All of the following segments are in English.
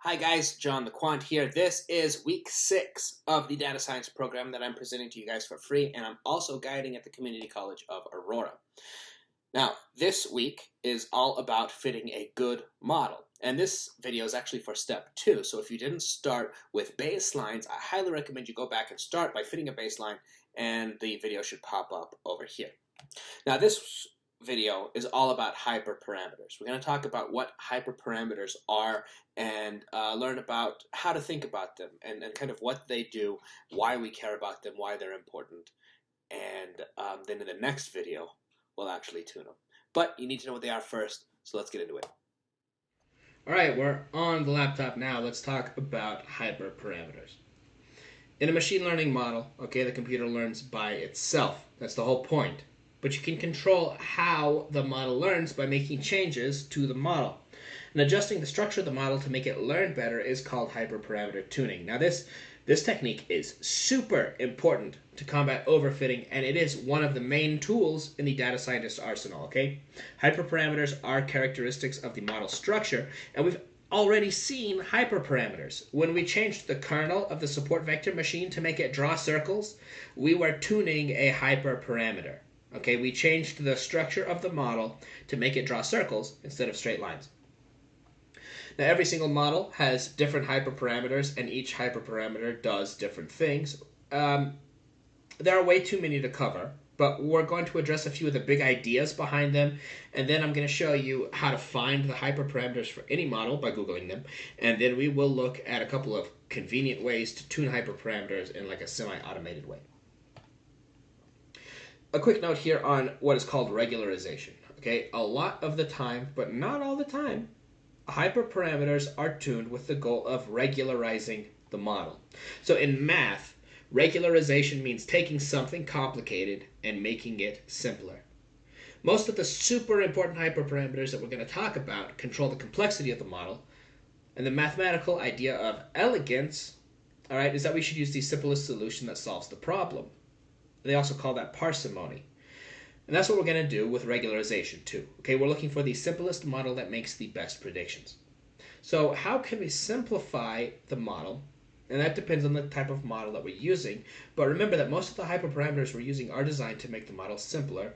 Hi guys, John the Quant here. This is week 6 of the data science program that I'm presenting to you guys for free, and I'm also guiding at the Community College of Aurora. Now, this week is all about fitting a good model, and this video is actually for step 2. So if you didn't start with baselines, I highly recommend you go back and start by fitting a baseline, and the video should pop up over here. Now, this video is all about hyperparameters. We're going to talk about what hyperparameters are and learn about how to think about them and kind of what they do, why we care about them, why they're important. And then in the next video, we'll actually tune them. But you need to know what they are first, so let's get into it. All right, we're on the laptop now. Let's talk about hyperparameters. In a machine learning model, the computer learns by itself. That's the whole point. But you can control how the model learns by making changes to the model. And adjusting the structure of the model to make it learn better is called hyperparameter tuning. Now this technique is super important to combat overfitting, and it is one of the main tools in the data scientist arsenal, Hyperparameters are characteristics of the model structure, and we've already seen hyperparameters. When we changed the kernel of the support vector machine to make it draw circles, we were tuning a hyperparameter. We changed the structure of the model to make it draw circles instead of straight lines. Now, every single model has different hyperparameters, and each hyperparameter does different things. There are way too many to cover, but we're going to address a few of the big ideas behind them, and then I'm going to show you how to find the hyperparameters for any model by Googling them, and then we will look at a couple of convenient ways to tune hyperparameters in like a semi-automated way. A quick note here on what is called regularization. A lot of the time, but not all the time, hyperparameters are tuned with the goal of regularizing the model. So in math, regularization means taking something complicated and making it simpler. Most of the super important hyperparameters that we're going to talk about control the complexity of the model, and the mathematical idea of elegance, is that we should use the simplest solution that solves the problem. They also call that parsimony. And that's what we're going to do with regularization too. We're looking for the simplest model that makes the best predictions. So how can we simplify the model? And that depends on the type of model that we're using. But remember that most of the hyperparameters we're using are designed to make the model simpler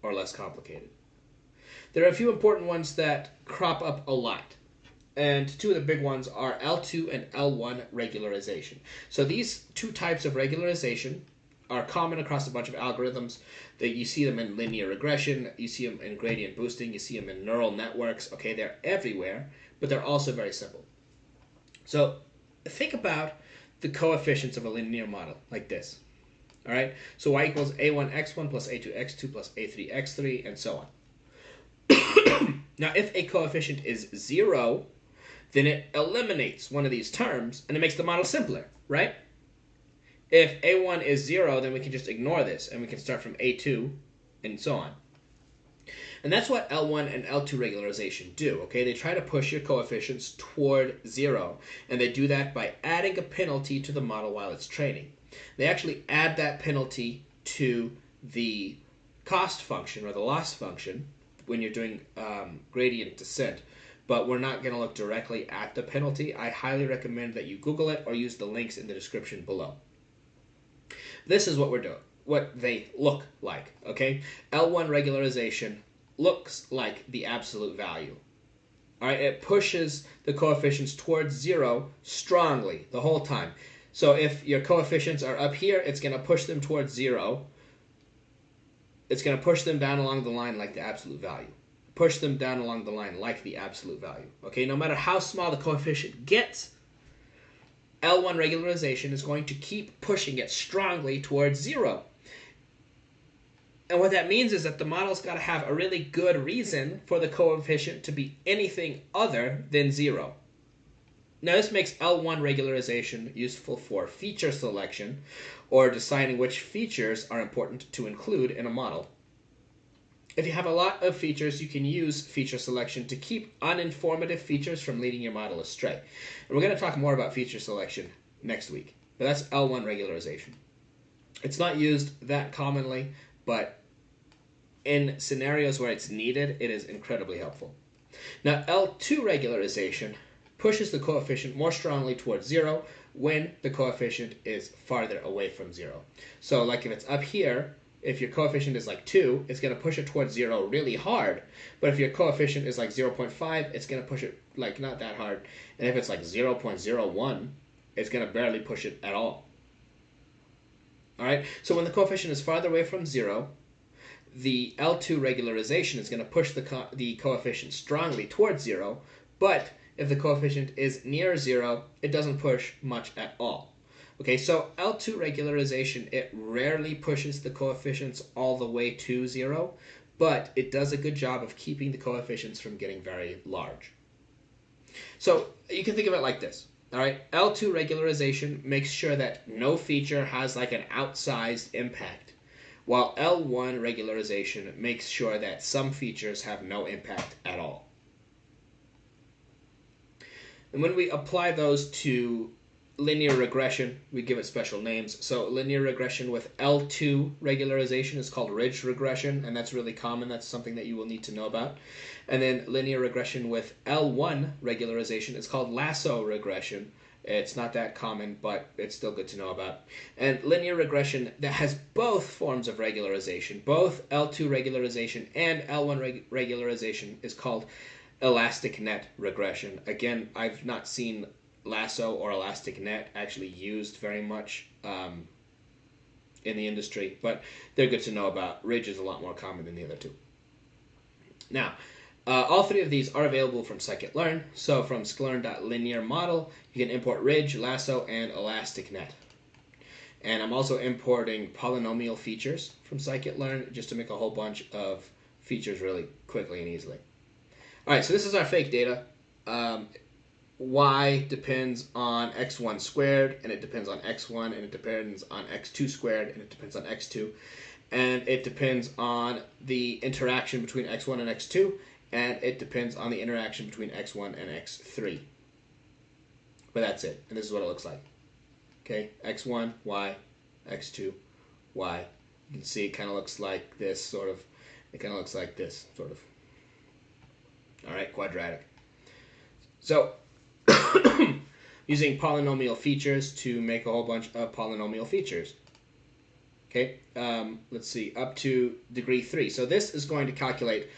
or less complicated. There are a few important ones that crop up a lot. And two of the big ones are L2 and L1 regularization. So these two types of regularization are common across a bunch of algorithms. That you see them in linear regression, you see them in gradient boosting, you see them in neural networks. They're everywhere, but they're also very simple. So think about the coefficients of a linear model like this. So y equals a1x1 plus a2x2 plus a3x3 and so on. Now if a coefficient is 0, then it eliminates one of these terms and it makes the model simpler, right? If a1 is 0, then we can just ignore this, and we can start from a2, and so on. And that's what L1 and L2 regularization do, They try to push your coefficients toward 0, and they do that by adding a penalty to the model while it's training. They actually add that penalty to the cost function, or the loss function, when you're doing gradient descent. But we're not going to look directly at the penalty. I highly recommend that you Google it or use the links in the description below. This is what we're doing, what they look like, L1 regularization looks like the absolute value. It pushes the coefficients towards 0 strongly the whole time. So if your coefficients are up here, it's going to push them towards 0. It's going to push them down along the line like the absolute value. Push them down along the line like the absolute value. No matter how small the coefficient gets, L1 regularization is going to keep pushing it strongly towards 0. And what that means is that the model's got to have a really good reason for the coefficient to be anything other than 0. Now this makes L1 regularization useful for feature selection, or deciding which features are important to include in a model. If you have a lot of features, you can use feature selection to keep uninformative features from leading your model astray. And we're going to talk more about feature selection next week. But that's L1 regularization. It's not used that commonly, but in scenarios where it's needed, it is incredibly helpful. Now, L2 regularization pushes the coefficient more strongly towards 0 when the coefficient is farther away from 0. So like if it's up here, if your coefficient is like 2, it's going to push it towards 0 really hard. But if your coefficient is like 0.5, it's going to push it like not that hard. And if it's like 0.01, it's going to barely push it at all. Alright, so when the coefficient is farther away from 0, the L2 regularization is going to push the coefficient strongly towards 0, but if the coefficient is near 0, it doesn't push much at all. Okay, so L2 regularization, it rarely pushes the coefficients all the way to 0, but it does a good job of keeping the coefficients from getting very large. So you can think of it like this. All right, L2 regularization makes sure that no feature has like an outsized impact, while L1 regularization makes sure that some features have no impact at all. And when we apply those to linear regression, we give it special names. So linear regression with L2 regularization is called ridge regression, and that's really common. That's something that you will need to know about. And then linear regression with L1 regularization is called lasso regression. It's not that common, but it's still good to know about. And linear regression that has both forms of regularization, both L2 regularization and L1 regularization, is called elastic net regression. Again, I've not seen lasso or elastic net actually used very much in the industry, but they're good to know about. Ridge is a lot more common than the other two. Now, all three of these are available from scikit-learn. So from scikit-learn.linear model, you can import ridge, lasso, and elastic net. And I'm also importing polynomial features from scikit-learn just to make a whole bunch of features really quickly and easily. All right, so this is our fake data. Y depends on x1 squared, and it depends on x1, and it depends on x2 squared, and it depends on x2. And it depends on the interaction between x1 and x2, and it depends on the interaction between x1 and x3. But that's it, and this is what it looks like. Okay, x1, y, x2, y. You can see it kind of looks like this, sort of. It kind of looks like this, sort of. All right, quadratic. So, using polynomial features to make a whole bunch of polynomial features. Okay, let's see, up to degree 3. So this is going to calculate,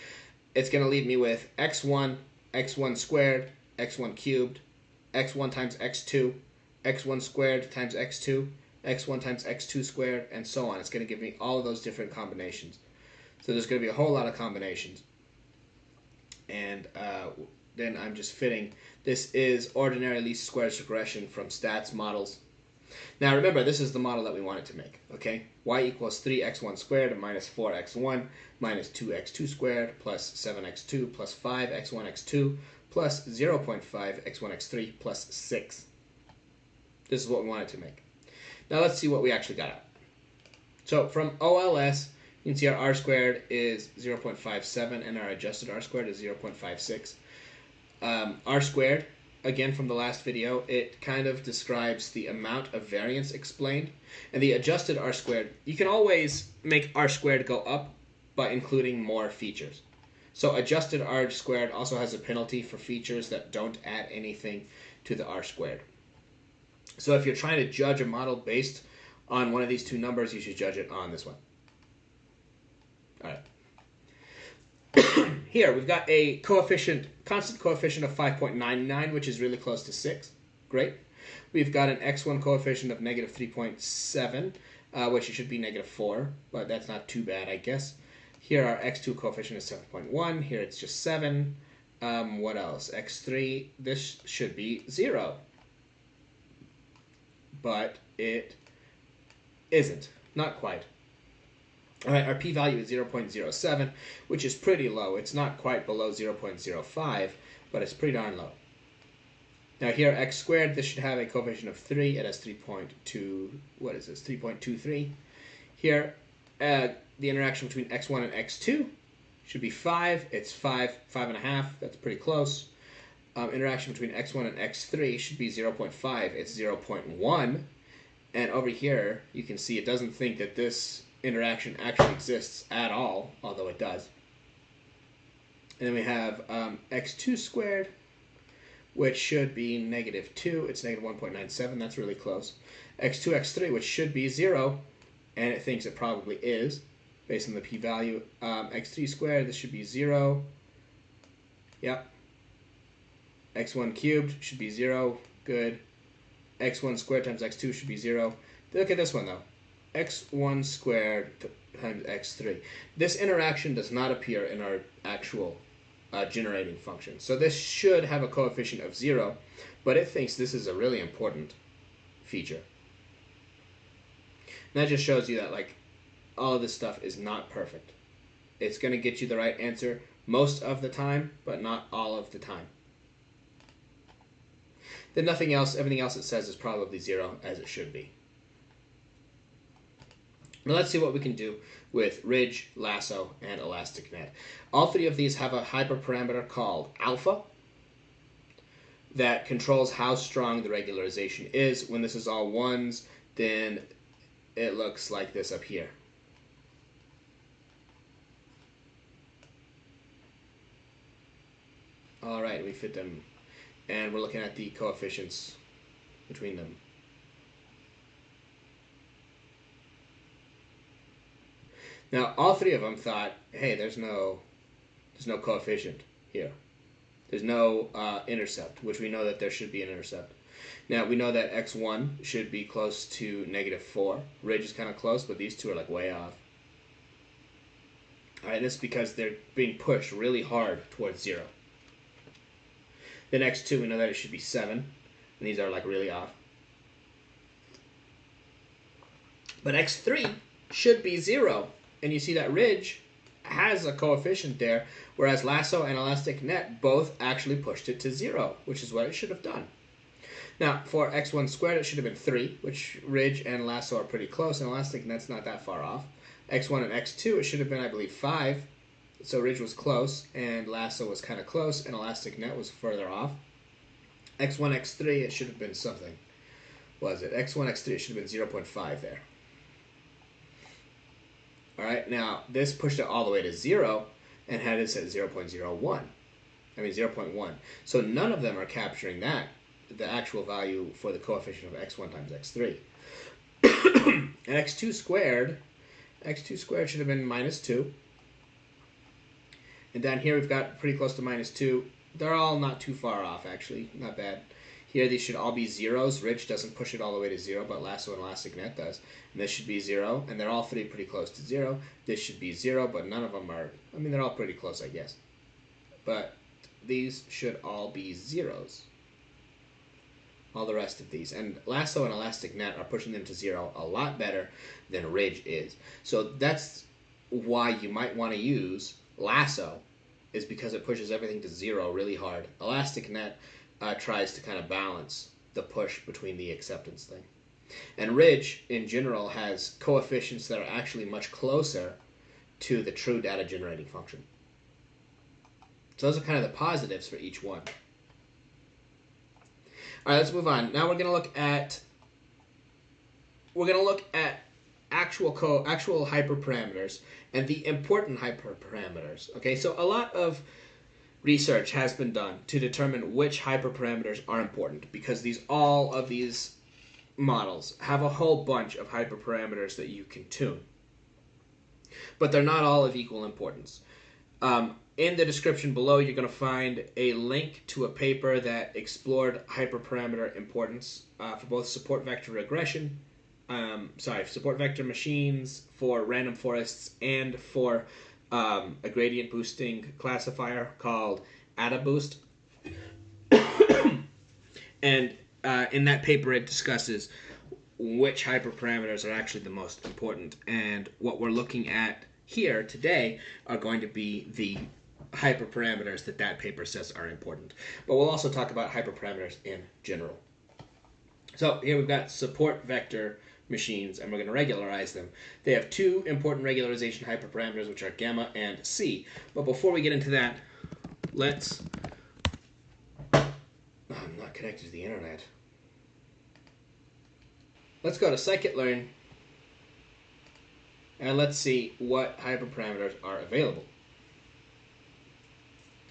it's going to leave me with x1, x1 squared, x1 cubed, x1 times x2, x1 squared times x2, x1 times x2 squared, and so on. It's going to give me all of those different combinations. So there's going to be a whole lot of combinations. And then I'm just fitting. This is ordinary least squares regression from stats models. Now remember, this is the model that we wanted to make. Okay, y equals 3x1 squared minus 4x1 minus 2x2 squared plus 7x2 plus 5x1x2 plus 0.5x1x3 plus 6. This is what we wanted to make. Now let's see what we actually got out. So from OLS, you can see our r squared is 0.57 and our adjusted r squared is 0.56. R squared, again from the last video, it kind of describes the amount of variance explained. And the adjusted r squared, you can always make r squared go up by including more features. So adjusted r squared also has a penalty for features that don't add anything to the r squared. So if you're trying to judge a model based on one of these two numbers, you should judge it on this one. All right. Here, we've got a constant coefficient of 5.99, which is really close to 6. Great. We've got an x1 coefficient of negative 3.7, which it should be negative 4, but that's not too bad, I guess. Here, our x2 coefficient is 7.1. Here, it's just 7. What else? x3, this should be 0. But it isn't. Not quite. All right, our p-value is 0.07, which is pretty low. It's not quite below 0.05, but it's pretty darn low. Now here, x squared, this should have a coefficient of 3. It has 3.2, what is this, 3.23. Here, the interaction between x1 and x2 should be 5. It's 5.5. That's pretty close. Interaction between x1 and x3 should be 0.5. It's 0.1. And over here, you can see it doesn't think that this interaction actually exists at all, although it does. And then we have x2 squared, which should be negative 2. It's negative 1.97. That's really close. x2, x3, which should be 0, and it thinks it probably is, based on the p-value. x3 squared, this should be 0. Yep. x1 cubed should be 0. Good. x1 squared times x2 should be 0. Look at this one, though. x1 squared times x3. This interaction does not appear in our actual generating function. So this should have a coefficient of 0, but it thinks this is a really important feature. And that just shows you that, like, all of this stuff is not perfect. It's going to get you the right answer most of the time, but not all of the time. Then nothing else, everything else it says is probably 0, as it should be. Now let's see what we can do with ridge, lasso, and elastic net. All three of these have a hyperparameter called alpha that controls how strong the regularization is. When this is all ones, then it looks like this up here. All right, we fit them, and we're looking at the coefficients between them. Now, all three of them thought, hey, there's no coefficient here. There's no intercept, which we know that there should be an intercept. Now, we know that x1 should be close to negative 4. Ridge is kind of close, but these two are like way off. All right, this is because they're being pushed really hard towards 0. Then x2, we know that it should be 7, and these are like really off. But x3 should be 0. And you see that ridge has a coefficient there, whereas lasso and elastic net both actually pushed it to 0, which is what it should have done. Now, for x1 squared, it should have been 3, which ridge and lasso are pretty close, and elastic net's not that far off. x1 and x2, it should have been, I believe, 5. So ridge was close, and lasso was kind of close, and elastic net was further off. x1, x3, it should have been something. Was it? x1, x3, it should have been 0.5 there. All right, now this pushed it all the way to 0 and had it at 0.1. So none of them are capturing that, the actual value for the coefficient of x1 times x3. And x2 squared should have been minus 2. And down here we've got pretty close to minus 2. They're all not too far off, actually. Not bad. Here these should all be zeros. Ridge doesn't push it all the way to 0, but lasso and elastic net does. And this should be 0, and they're all three pretty close to 0. This should be 0, but none of them are... I mean, they're all pretty close, I guess. But these should all be zeros. All the rest of these. And lasso and elastic net are pushing them to 0 a lot better than ridge is. So that's why you might want to use lasso, is because it pushes everything to 0 really hard. Elastic net tries to kind of balance the push between the acceptance thing. And ridge, in general, has coefficients that are actually much closer to the true data generating function. So those are kind of the positives for each one. All right, let's move on. Now we're going to look at actual hyperparameters and the important hyperparameters. Okay, so a lot of research has been done to determine which hyperparameters are important, because all of these models have a whole bunch of hyperparameters that you can tune. But they're not all of equal importance. In the description below, you're going to find a link to a paper that explored hyperparameter importance for both support vector regression, support vector machines, for random forests, and for a gradient boosting classifier called AdaBoost. And in that paper, it discusses which hyperparameters are actually the most important. And what we're looking at here today are going to be the hyperparameters that paper says are important. But we'll also talk about hyperparameters in general. So here we've got support vector machines, and we're going to regularize them. They have two important regularization hyperparameters, which are gamma and c. But before we get into that, let's... I'm not connected to the internet. Let's go to scikit-learn, and let's see what hyperparameters are available.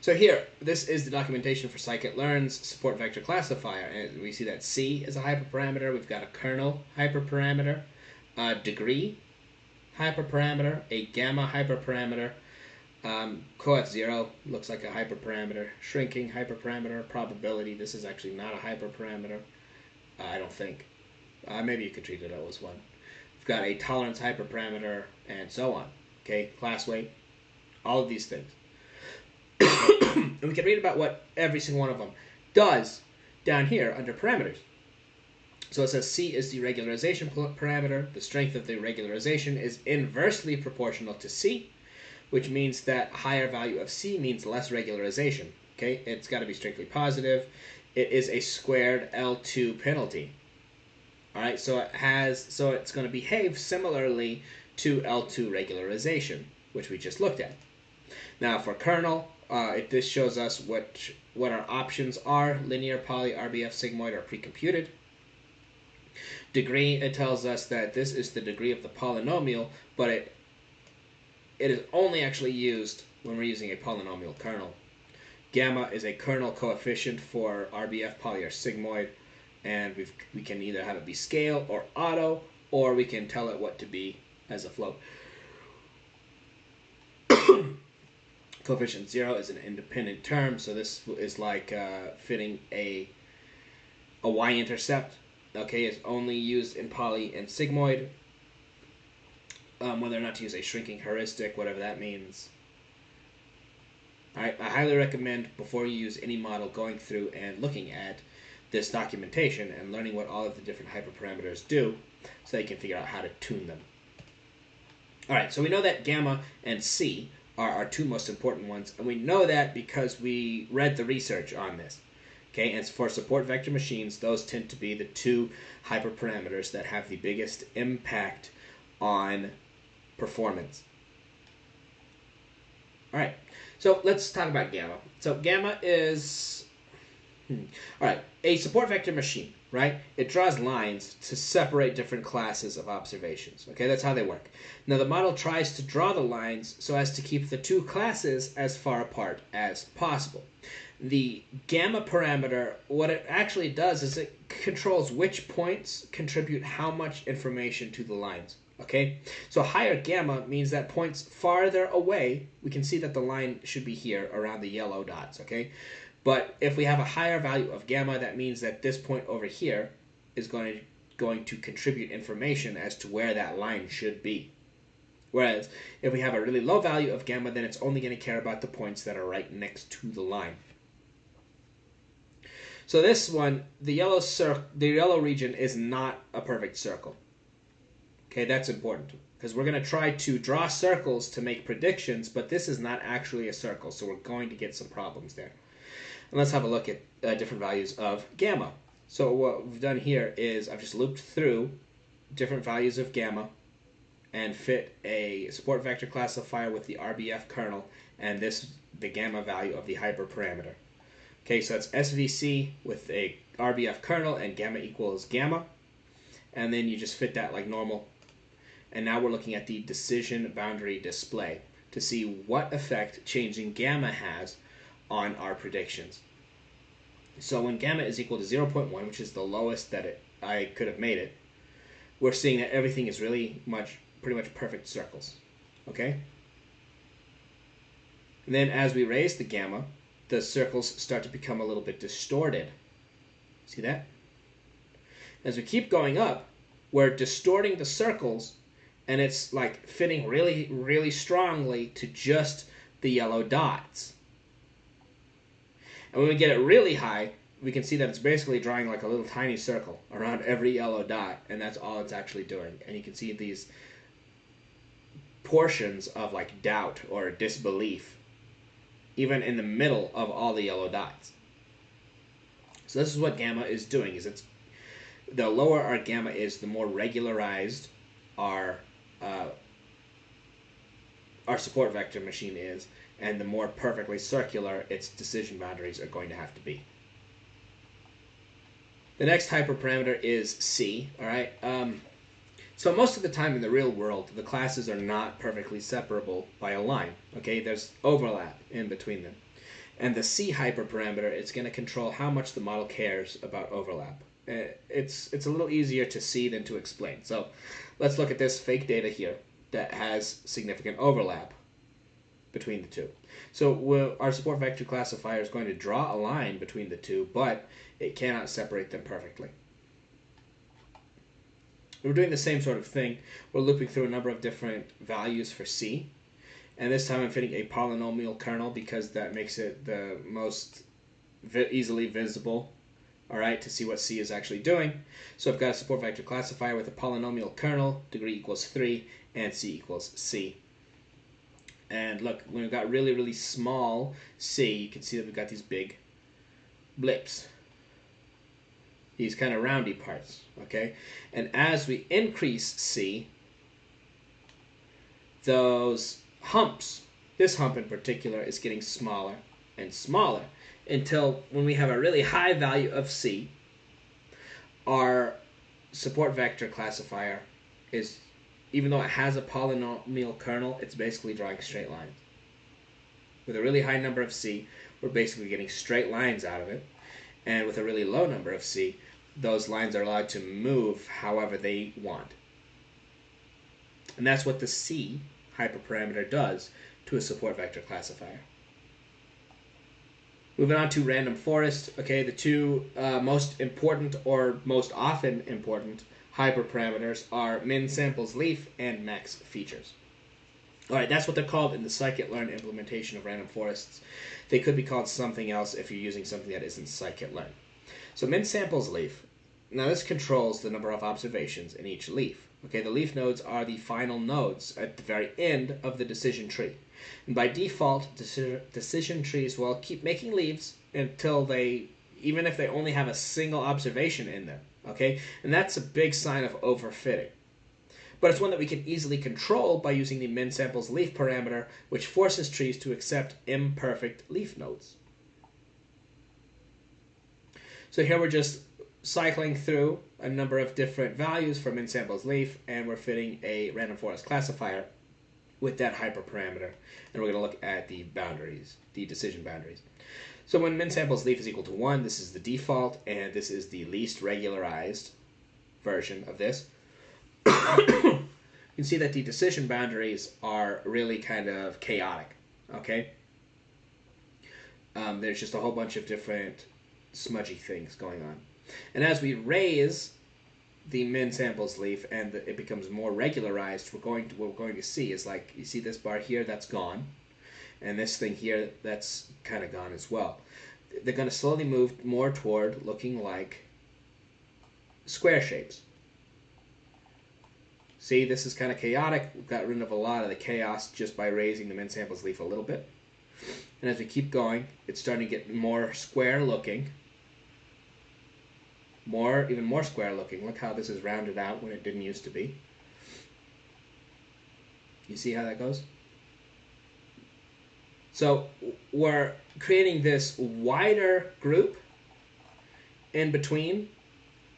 So here, this is the documentation for scikit-learn's support vector classifier. And we see that C is a hyperparameter. We've got a kernel hyperparameter, a degree hyperparameter, a gamma hyperparameter, coef 0 looks like a hyperparameter, shrinking hyperparameter, probability. This is actually not a hyperparameter, I don't think. Maybe you could treat it as one. We've got a tolerance hyperparameter, and so on. Okay, class weight, all of these things. And we can read about what every single one of them does down here under parameters. So it says C is the regularization parameter. The strength of the regularization is inversely proportional to C, which means that higher value of C means less regularization. Okay, it's got to be strictly positive. It is a squared L2 penalty. All right, so it's going to behave similarly to L2 regularization, which we just looked at. Now for kernel, this shows us what our options are. Linear, poly, RBF, sigmoid are pre-computed. Degree, it tells us that this is the degree of the polynomial, but it is only actually used when we're using a polynomial kernel. Gamma is a kernel coefficient for RBF, poly, or sigmoid, and we can either have it be scale or auto, or we can tell it what to be as a float. Coefficient 0 is an independent term, so this is like fitting a y-intercept. Okay, it's only used in poly and sigmoid. Whether or not to use a shrinking heuristic, whatever that means. Alright, I highly recommend, before you use any model, going through and looking at this documentation and learning what all of the different hyperparameters do, so that you can figure out how to tune them. Alright, so we know that gamma and C are our two most important ones, and we know that because we read the research on this. Okay, and for support vector machines, those tend to be the two hyperparameters that have the biggest impact on performance. Alright, so let's talk about gamma. So gamma is, alright, a support vector machine, right? It draws lines to separate different classes of observations. Okay, that's how they work. Now the model tries to draw the lines so as to keep the two classes as far apart as possible. The gamma parameter, what it actually does is it controls which points contribute how much information to the lines. Okay, so higher gamma means that points farther away, we can see that the line should be here around the yellow dots. Okay, but if we have a higher value of gamma, that means that this point over here is going to contribute information as to where that line should be. Whereas if we have a really low value of gamma, then it's only going to care about the points that are right next to the line. So this one, the yellow region is not a perfect circle. Okay, that's important, because we're going to try to draw circles to make predictions, but this is not actually a circle, so we're going to get some problems there. And let's have a look at different values of gamma. So what we've done here is I've just looped through different values of gamma and fit a support vector classifier with the RBF kernel and the gamma value of the hyperparameter. Okay, so that's SVC with a RBF kernel and gamma equals gamma. And then you just fit that like normal. And now we're looking at the decision boundary display to see what effect changing gamma has on our predictions. So when gamma is equal to 0.1, which is the lowest that I could have made it, we're seeing that everything is pretty much perfect circles. Okay? And then as we raise the gamma, the circles start to become a little bit distorted. See that? As we keep going up, we're distorting the circles, and it's like fitting really, really strongly to just the yellow dots. And when we get it really high, we can see that it's basically drawing like a little tiny circle around every yellow dot, and that's all it's actually doing. And you can see these portions of like doubt or disbelief even in the middle of all the yellow dots. So this is what gamma is doing, is it's the lower our gamma is, the more regularized our support vector machine is, and the more perfectly circular its decision boundaries are going to have to be. The next hyperparameter is C. All right. So most of the time in the real world, the classes are not perfectly separable by a line. Okay, there's overlap in between them. And the C hyperparameter is going to control how much the model cares about overlap. It's a little easier to see than to explain. So let's look at this fake data here that has significant overlap between the two. So our support vector classifier is going to draw a line between the two, but it cannot separate them perfectly. We're doing the same sort of thing. We're looping through a number of different values for C. And this time I'm fitting a polynomial kernel because that makes it the most easily visible, all right, to see what C is actually doing. So I've got a support vector classifier with a polynomial kernel, degree equals 3, and C equals C. And look, when we've got really, really small C, you can see that we've got these big blips. These kind of roundy parts, okay? And as we increase C, those humps, this hump in particular, is getting smaller and smaller until when we have a really high value of C, our support vector classifier is, even though it has a polynomial kernel, it's basically drawing straight lines. With a really high number of C, we're basically getting straight lines out of it. And with a really low number of C, those lines are allowed to move however they want. And that's what the C hyperparameter does to a support vector classifier. Moving on to random forest. Okay, the two most important or most often important hyperparameters are min samples leaf and max features. All right, that's what they're called in the scikit-learn implementation of random forests. They could be called something else if you're using something that isn't scikit-learn. So min samples leaf. Now this controls the number of observations in each leaf. Okay, the leaf nodes are the final nodes at the very end of the decision tree. And by default, decision trees will keep making leaves until even if they only have a single observation in them. Okay, and that's a big sign of overfitting. But it's one that we can easily control by using the min samples leaf parameter, which forces trees to accept imperfect leaf nodes. So here we're just cycling through a number of different values for min samples leaf, and we're fitting a random forest classifier with that hyperparameter. And we're going to look at the boundaries, the decision boundaries. So when min samples leaf is equal to 1, this is the default, and this is the least regularized version of this. You can see that the decision boundaries are really kind of chaotic, okay? There's just a whole bunch of different smudgy things going on. And as we raise the min samples leaf and it becomes more regularized, what we're going to see is, like, you see this bar here, that's gone. And this thing here, that's kind of gone as well. They're going to slowly move more toward looking like square shapes. See, this is kind of chaotic. We've got rid of a lot of the chaos just by raising the min samples leaf a little bit. And as we keep going, it's starting to get more square looking. Even more square looking. Look how this is rounded out when it didn't used to be. You see how that goes? So we're creating this wider group in between.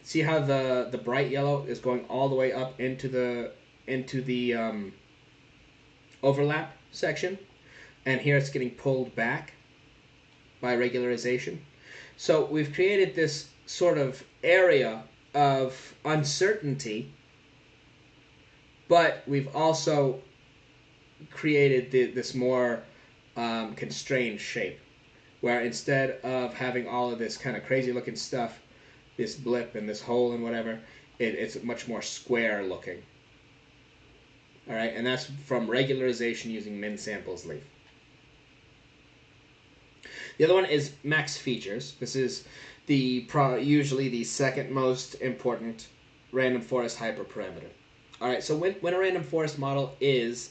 See how the bright yellow is going all the way up into the overlap section, and here it's getting pulled back by regularization. So we've created this sort of area of uncertainty, but we've also created this more constrained shape, where instead of having all of this kind of crazy looking stuff, this blip and this hole and whatever, it's much more square looking. All right, and that's from regularization using min samples leaf. The other one is max features. This is usually the second most important random forest hyperparameter. All right, so when a random forest model is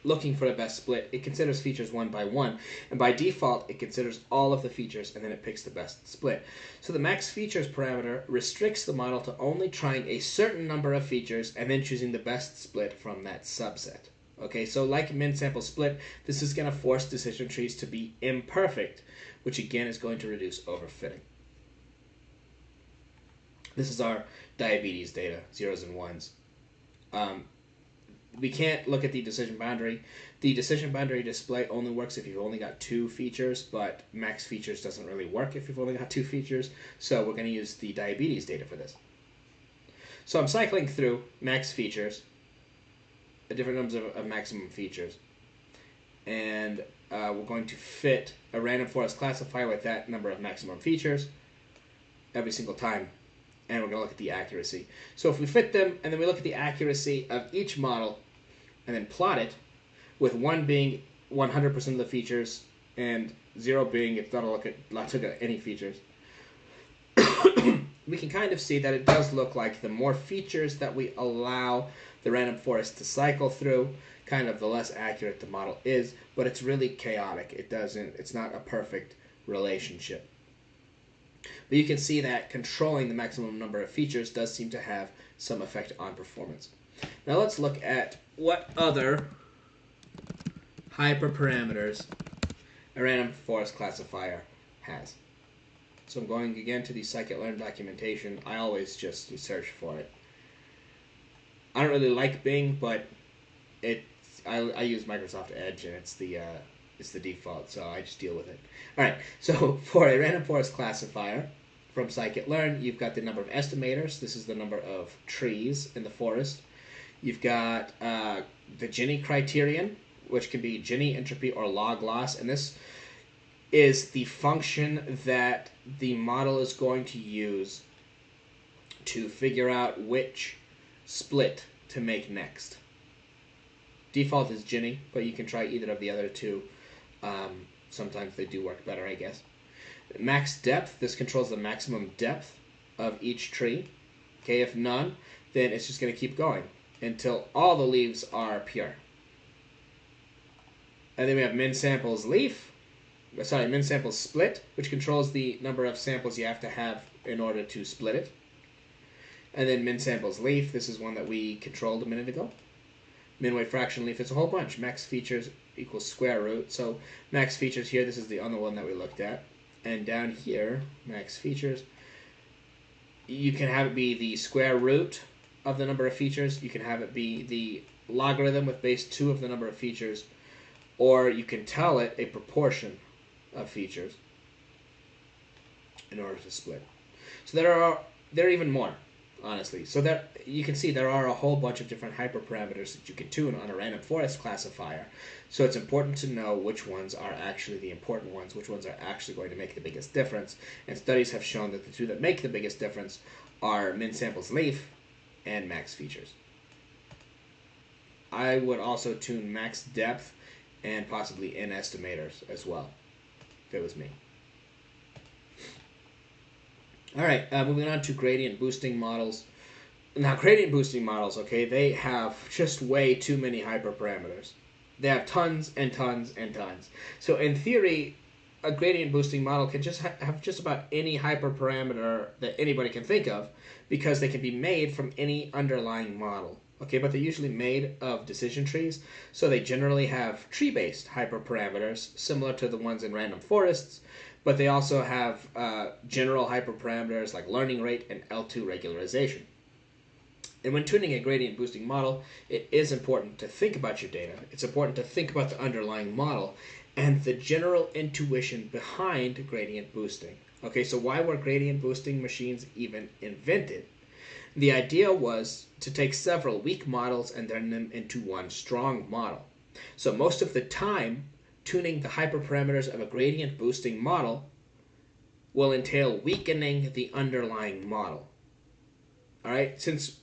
looking for the best split, it considers features one by one, and by default it considers all of the features and then it picks the best split. So the max features parameter restricts the model to only trying a certain number of features and then choosing the best split from that subset. Okay, so like min sample split, this is going to force decision trees to be imperfect, which again is going to reduce overfitting. This is our diabetes data, zeros and ones. we can't look at the decision boundary. The decision boundary display only works if you've only got 2 features, but max features doesn't really work if you've only got 2 features, so we're going to use the diabetes data for this. So I'm cycling through max features, the different numbers of maximum features, and we're going to fit a random forest classifier with that number of maximum features every single time, and we're going to look at the accuracy. So if we fit them, and then we look at the accuracy of each model, and then plot it, with 1 being 100% of the features, and 0 being it's not to look at any features, we can kind of see that it does look like the more features that we allow the random forest to cycle through, kind of the less accurate the model is, but it's really chaotic. It's not a perfect relationship. But you can see that controlling the maximum number of features does seem to have some effect on performance. Now let's look at what other hyperparameters a random forest classifier has. So I'm going again to the scikit-learn documentation. I always just search for it. I don't really like Bing, but I use Microsoft Edge, and it's the default, so I just deal with it. All right, so for a random forest classifier from scikit-learn, you've got the number of estimators. This is the number of trees in the forest. You've got the Gini criterion, which can be Gini, entropy, or log loss, and this is the function that the model is going to use to figure out which split to make next. Default is Gini, but you can try either of the other two. Sometimes they do work better, I guess. Max depth, this controls the maximum depth of each tree. Okay, if none, then it's just going to keep going until all the leaves are pure. And then we have min samples split, which controls the number of samples you have to have in order to split it. And then min samples leaf, this is one that we controlled a minute ago. Min weight fraction leaf is a whole bunch. Max features equals square root. So max features here, this is the other one that we looked at. And down here, max features, you can have it be the square root of the number of features. You can have it be the logarithm with base 2 of the number of features. Or you can tell it a proportion of features in order to split. So there are even more, honestly. So that you can see there are a whole bunch of different hyperparameters that you can tune on a random forest classifier. So it's important to know which ones are actually the important ones, which ones are actually going to make the biggest difference. And studies have shown that the two that make the biggest difference are min samples leaf and max features. I would also tune max depth and possibly in estimators as well, if it was me. All right, moving on to gradient boosting models. Now, gradient boosting models, okay, they have just way too many hyperparameters. They have tons and tons and tons. So in theory, a gradient boosting model can just have just about any hyperparameter that anybody can think of, because they can be made from any underlying model. Okay, but they're usually made of decision trees, so they generally have tree-based hyperparameters, similar to the ones in random forests, but they also have general hyperparameters like learning rate and L2 regularization. And when tuning a gradient boosting model, it is important to think about your data. It's important to think about the underlying model and the general intuition behind gradient boosting. Okay, so why were gradient boosting machines even invented? The idea was to take several weak models and turn them into one strong model. So most of the time, tuning the hyperparameters of a gradient boosting model will entail weakening the underlying model. All right, since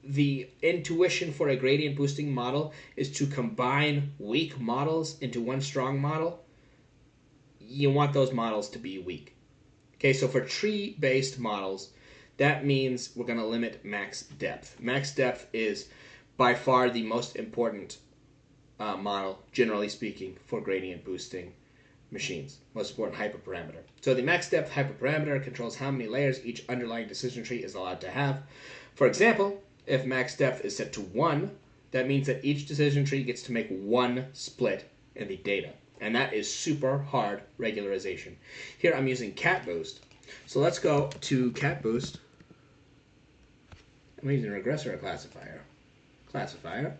the intuition for a gradient boosting model is to combine weak models into one strong model, you want those models to be weak. Okay, so for tree-based models, that means we're going to limit max depth. Max depth is by far the most important model, generally speaking, for gradient boosting machines. Most important hyperparameter. So the max depth hyperparameter controls how many layers each underlying decision tree is allowed to have. For example, if max depth is set to 1, that means that each decision tree gets to make one split in the data. And that is super hard regularization. Here I'm using CatBoost. So let's go to CatBoost. I'm using a regressor or classifier. Classifier.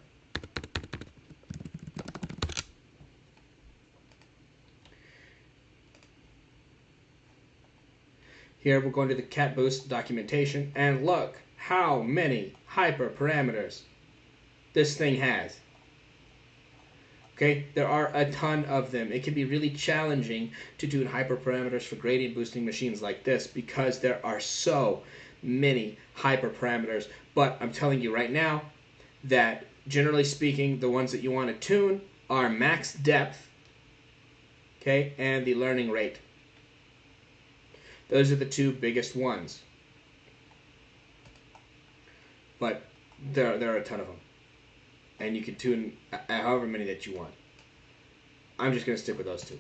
Here we're going to the cat boost documentation, and look how many hyperparameters this thing has. Okay, there are a ton of them. It can be really challenging to tune hyperparameters for gradient boosting machines like this because there are so many hyperparameters. But I'm telling you right now that generally speaking, the ones that you want to tune are max depth, okay, and the learning rate. Those are the two biggest ones. But there are a ton of them. And you can tune however many that you want. I'm just going to stick with those two.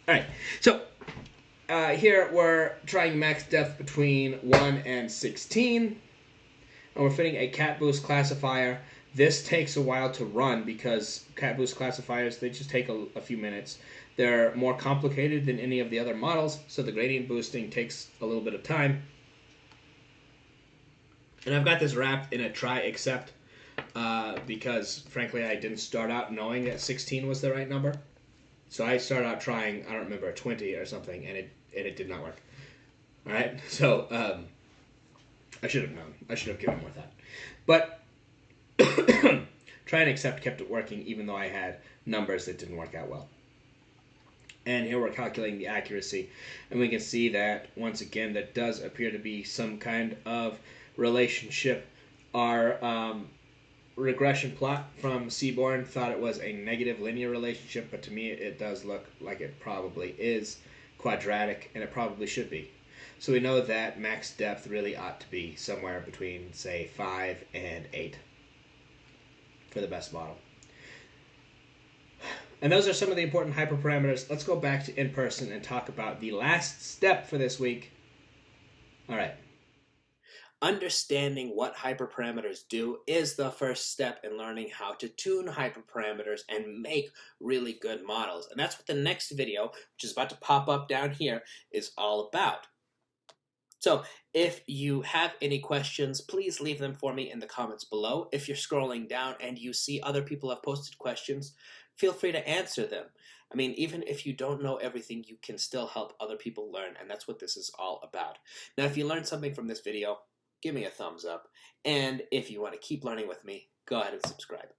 Alright, so here we're trying max depth between 1 and 16. And we're fitting a cat boost classifier. This takes a while to run because cat boost classifiers, they just take a few minutes. They're more complicated than any of the other models, so the gradient boosting takes a little bit of time. And I've got this wrapped in a try except because, frankly, I didn't start out knowing that 16 was the right number. So I started out trying, I don't remember, 20 or something, and it did not work. All right? So I should have known. I should have given him with that. But try and accept kept it working, even though I had numbers that didn't work out well. And here we're calculating the accuracy, and we can see that, once again, there does appear to be some kind of relationship. Our regression plot from Seaborn thought it was a negative linear relationship, but to me it does look like it probably is quadratic, and it probably should be. So we know that max depth really ought to be somewhere between, say, 5 and 8 for the best model. And those are some of the important hyperparameters. Let's go back to in-person and talk about the last step for this week. All right. Understanding what hyperparameters do is the first step in learning how to tune hyperparameters and make really good models. And that's what the next video, which is about to pop up down here, is all about. So if you have any questions, please leave them for me in the comments below. If you're scrolling down and you see other people have posted questions, feel free to answer them. I mean, even if you don't know everything, you can still help other people learn, and that's what this is all about. Now, if you learned something from this video, give me a thumbs up. And if you want to keep learning with me, go ahead and subscribe.